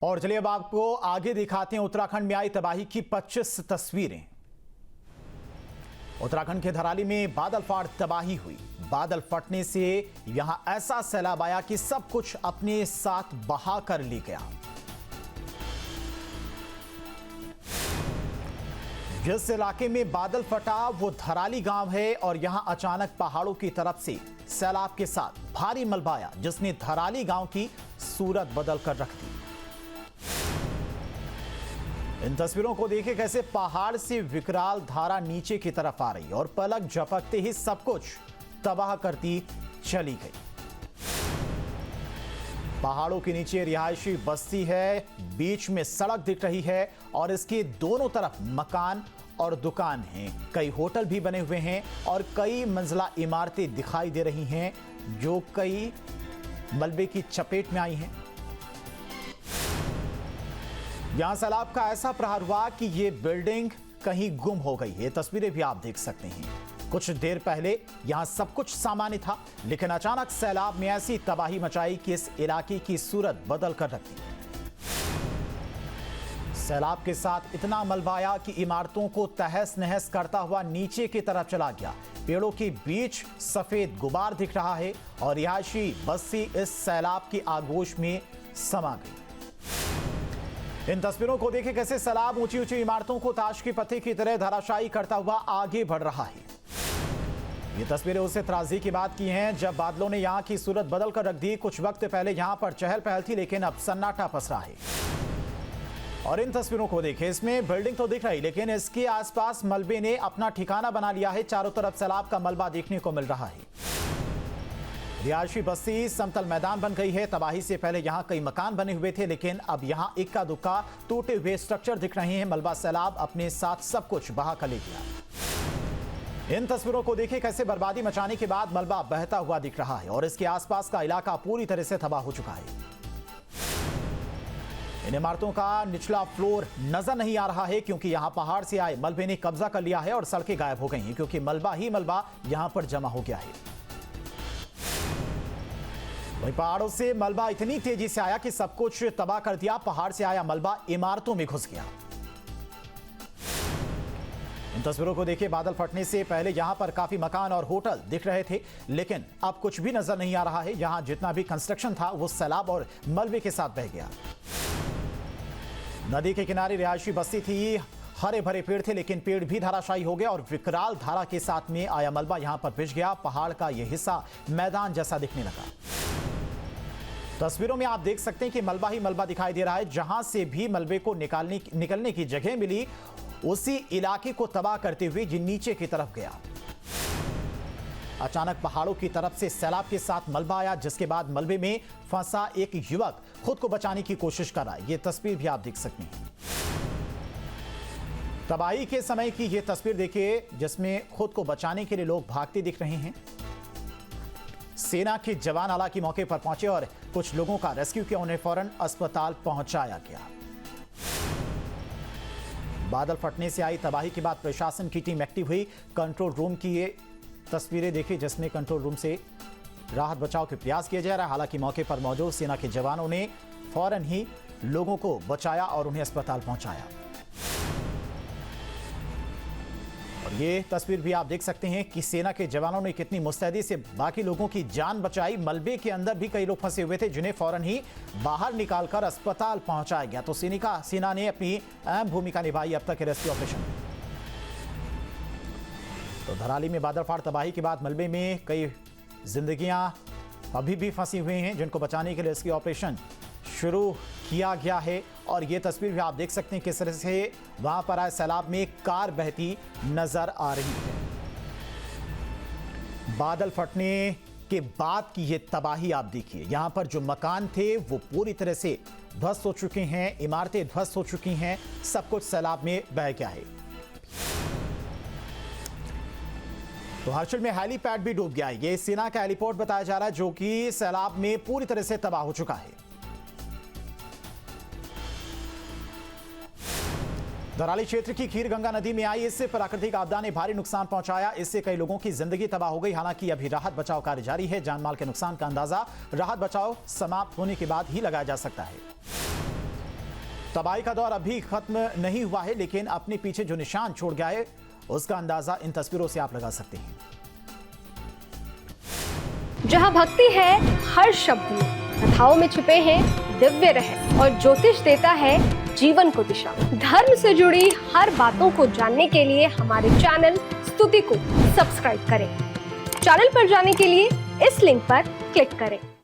और चलिए अब आपको आगे दिखाते हैं उत्तराखंड में आई तबाही की 25 तस्वीरें। उत्तराखंड के धराली में बादल फाट तबाही हुई। बादल फटने से यहां ऐसा सैलाब आया कि सब कुछ अपने साथ बहा कर ले गया। जिस इलाके में बादल फटा वो धराली गांव है और यहां अचानक पहाड़ों की तरफ से सैलाब के साथ भारी मलबा आया जिसने धराली गांव की सूरत बदल कर रख दी। इन तस्वीरों को देखिए कैसे पहाड़ से विकराल धारा नीचे की तरफ आ रही और पलक झपकते ही सब कुछ तबाह करती चली गई। पहाड़ों के नीचे रिहायशी बस्ती है, बीच में सड़क दिख रही है और इसके दोनों तरफ मकान और दुकान हैं। कई होटल भी बने हुए हैं और कई मंजिला इमारतें दिखाई दे रही हैं जो कई मलबे की चपेट में आई हैं। यहां सैलाब का ऐसा प्रहार हुआ कि ये बिल्डिंग कहीं गुम हो गई। ये तस्वीरें भी आप देख सकते हैं। कुछ देर पहले यहां सब कुछ सामान्य था, लेकिन अचानक सैलाब में ऐसी तबाही मचाई कि इस इलाके की सूरत बदल कर रख दी। सैलाब के साथ इतना मलबा आया कि इमारतों को तहस नहस करता हुआ नीचे की तरफ चला गया। पेड़ों के बीच सफेद गुबार दिख रहा है और रिहायशी बस्ती इस सैलाब की आगोश में समा गई। इन तस्वीरों को देखें कैसे सैलाब ऊंची ऊंची इमारतों को ताश की पत्ती की तरह धराशायी करता हुआ आगे बढ़ रहा है। ये तस्वीरें उससे त्रासदी की बात की हैं जब बादलों ने यहां की सूरत बदल कर रख दी। कुछ वक्त पहले यहां पर चहल पहल थी, लेकिन अब सन्नाटा पसरा है। और इन तस्वीरों को देखें, इसमें बिल्डिंग तो दिख रही लेकिन इसके आसपास मलबे ने अपना ठिकाना बना लिया है। चारों तरफ सैलाब का मलबा देखने को मिल रहा है। रिहायशी बस्ती समतल मैदान बन गई है। तबाही से पहले यहां कई मकान बने हुए थे, लेकिन अब यहां इक्का दुक्का टूटे हुए स्ट्रक्चर दिख रहे हैं। मलबा सैलाब अपने साथ सब कुछ बहा कर ले गया। इन तस्वीरों को देखिए कैसे बर्बादी मचाने के बाद मलबा बहता हुआ दिख रहा है और इसके आसपास का इलाका पूरी तरह से तबाह हो चुका है। इन इमारतों का निचला फ्लोर नजर नहीं आ रहा है क्योंकि यहां पहाड़ से आए मलबे ने कब्जा कर लिया है और सड़कें गायब हो गई हैं क्योंकि मलबा ही मलबा यहां पर जमा हो गया है। वहीं पहाड़ों से मलबा इतनी तेजी से आया कि सब कुछ तबाह कर दिया। पहाड़ से आया मलबा इमारतों में घुस गया। इन तस्वीरों को देखिए, बादल फटने से पहले यहां पर काफी मकान और होटल दिख रहे थे, लेकिन अब कुछ भी नजर नहीं आ रहा है। यहां जितना भी कंस्ट्रक्शन था वो सैलाब और मलबे के साथ बह गया। नदी के किनारे रिहायशी बस्ती थी, हरे भरे पेड़ थे, लेकिन पेड़ भी धराशायी हो गया और विकराल धारा के साथ में आया मलबा यहां पर भिज गया। पहाड़ का यह हिस्सा मैदान जैसा दिखने लगा। तस्वीरों में आप देख सकते हैं कि मलबा ही मलबा दिखाई दे रहा है। जहां से भी मलबे को निकलने की जगह मिली उसी इलाके को तबाह करते हुए ये नीचे की तरफ गया। अचानक पहाड़ों की तरफ से सैलाब के साथ मलबा आया, जिसके बाद मलबे में फंसा एक युवक खुद को बचाने की कोशिश कर रहा है। ये तस्वीर भी आप देख सकते हैं। तबाही के समय की यह तस्वीर देखिए जिसमें खुद को बचाने के लिए लोग भागते दिख रहे हैं। सेना के जवान हालांकि मौके पर पहुंचे और कुछ लोगों का रेस्क्यू किया, उन्हें फौरन अस्पताल पहुंचाया गया। बादल फटने से आई तबाही के बाद प्रशासन की टीम एक्टिव हुई। कंट्रोल रूम की ये तस्वीरें देखिए जिसमें कंट्रोल रूम से राहत बचाव के प्रयास किए जा रहा है। हालांकि मौके पर मौजूद सेना के जवानों ने फौरन ही लोगों को बचाया और उन्हें अस्पताल पहुंचाया। और ये तस्वीर भी आप देख सकते हैं कि सेना के जवानों ने कितनी मुस्तैदी से बाकी लोगों की जान बचाई। मलबे के अंदर भी कई लोग फंसे हुए थे जिन्हें फौरन ही बाहर निकालकर अस्पताल पहुंचाया गया। तो सेना ने अपनी अहम भूमिका निभाई अब तक के रेस्क्यू ऑपरेशन में। तो धराली में बादल फाड़ तबाही के बाद मलबे में कई जिंदगियां अभी भी फंसी हुई हैं जिनको बचाने के लिए रेस्क्यू ऑपरेशन शुरू किया गया है। और ये तस्वीर भी आप देख सकते हैं किस तरह से वहां पर आए सैलाब में कार बहती नजर आ रही है। बादल फटने के बाद की ये तबाही आप देखिए, यहां पर जो मकान थे वो पूरी तरह से ध्वस्त हो चुके हैं, इमारतें ध्वस्त हो चुकी हैं, सब कुछ सैलाब में बह गया है। तो हर्षिल में हेलीपैड भी डूब गया है। ये सेना का हेलीपोर्ट बताया जा रहा है जो कि सैलाब में पूरी तरह से तबाह हो चुका है। धराली क्षेत्र की खीरगंगा नदी में आई इससे प्राकृतिक आपदा ने भारी नुकसान पहुंचाया। इससे कई लोगों की जिंदगी तबाह हो गई। हालांकि अभी राहत बचाव कार्य जारी है। जानमाल के नुकसान का अंदाजा राहत बचाव समाप्त होने के बाद ही लगाया जा सकता है। तबाही का दौर अभी खत्म नहीं हुआ है, लेकिन अपने पीछे जो निशान छोड़ गया है उसका अंदाजा इन तस्वीरों से आप लगा सकते हैं। जहां भक्ति है हर शब्द में, कथाओं में छुपे हैं दिव्य रहस्य और ज्योतिष देता है जीवन को दिशा। धर्म से जुड़ी हर बातों को जानने के लिए हमारे चैनल स्तुति को सब्सक्राइब करें। चैनल पर जाने के लिए इस लिंक पर क्लिक करें।